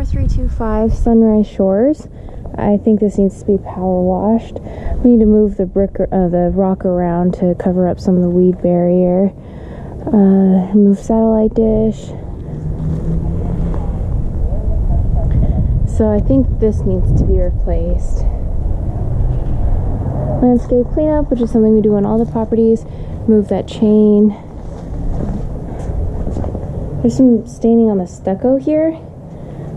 4325 Sunrise Shores. I think this needs to be power washed. We need to move the rock around to cover up some of the weed barrier. Move satellite dish. So I think this needs to be replaced. Landscape cleanup, which is something we do on all the properties. Move that chain. There's some staining on the stucco here.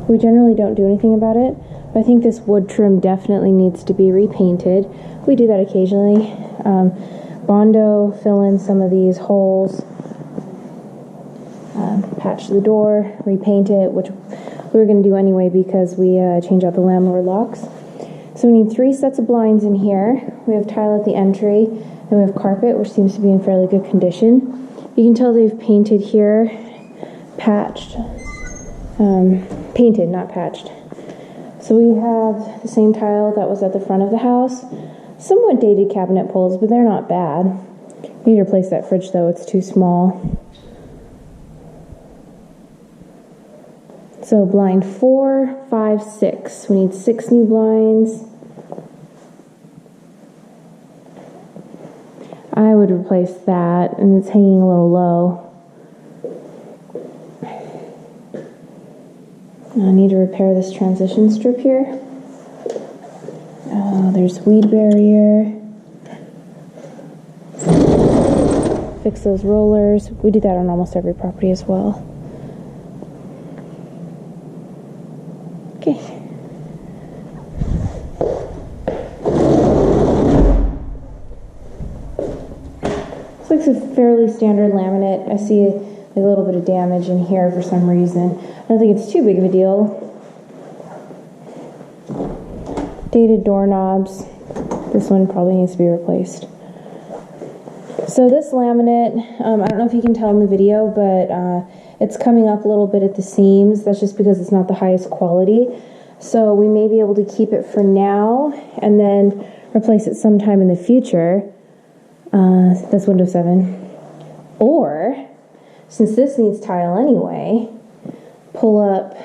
We generally don't do anything about it, but I think this wood trim definitely needs to be repainted. We do that occasionally. Bondo, fill in some of these holes, patch the door, repaint it, which we were going to do anyway because we changed out the landlord locks. So we need 3 sets of blinds in here. We have tile at the entry, and we have carpet, which seems to be in fairly good condition. You can tell they've painted here, patched. Painted, not patched. So we have the same tile that was at the front of the house. Somewhat dated cabinet pulls, but they're not bad. We need to replace that fridge though, it's too small. So blind 4, 5, 6. We need 6 new blinds. I would replace that, and it's hanging a little low. I need to repair this transition strip here. There's weed barrier. Fix those rollers. We do that on almost every property as well. Okay. This looks a fairly standard laminate. I see a little bit of damage in here for some reason. I don't think it's too big of a deal. Dated doorknobs. This one probably needs to be replaced. So this laminate, I don't know if you can tell in the video, but it's coming up a little bit at the seams. That's just because it's not the highest quality. So we may be able to keep it for now and then replace it sometime in the future. That's Windows 7. Or, since this needs tile anyway, pull up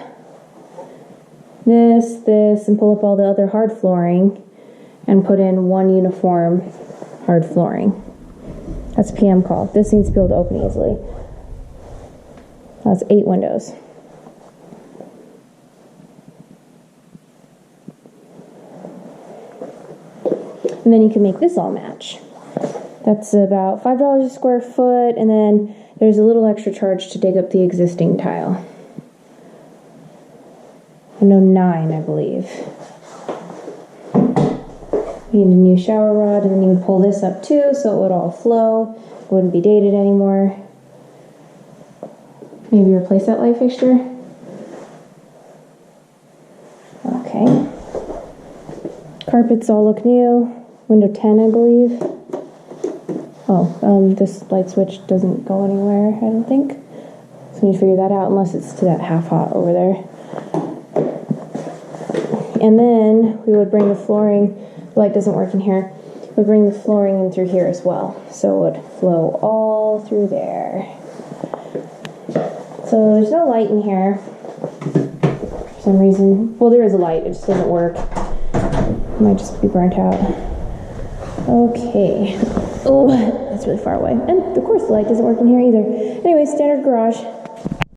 this, and pull up all the other hard flooring and put in one uniform hard flooring. That's a PM call. This needs to be able to open easily. That's 8 windows. And then you can make this all match. That's about $5 a square foot, and then there's a little extra charge to dig up the existing tile. No, 9, I believe. We need a new shower rod, and then you would pull this up too, so it would all flow. It wouldn't be dated anymore. Maybe replace that light fixture. Okay. Carpets all look new. Window 10, I believe. Oh, this light switch doesn't go anywhere, I don't think. So we need to figure that out, unless it's to that half hot over there. And then we would bring the flooring, the light doesn't work in here, we'd bring the flooring in through here as well. So it would flow all through there. So there's no light in here for some reason. Well, there is a light, it just doesn't work. It might just be burnt out. Okay. Oh, that's really far away. And of course the light doesn't work in here either. Anyway, standard garage.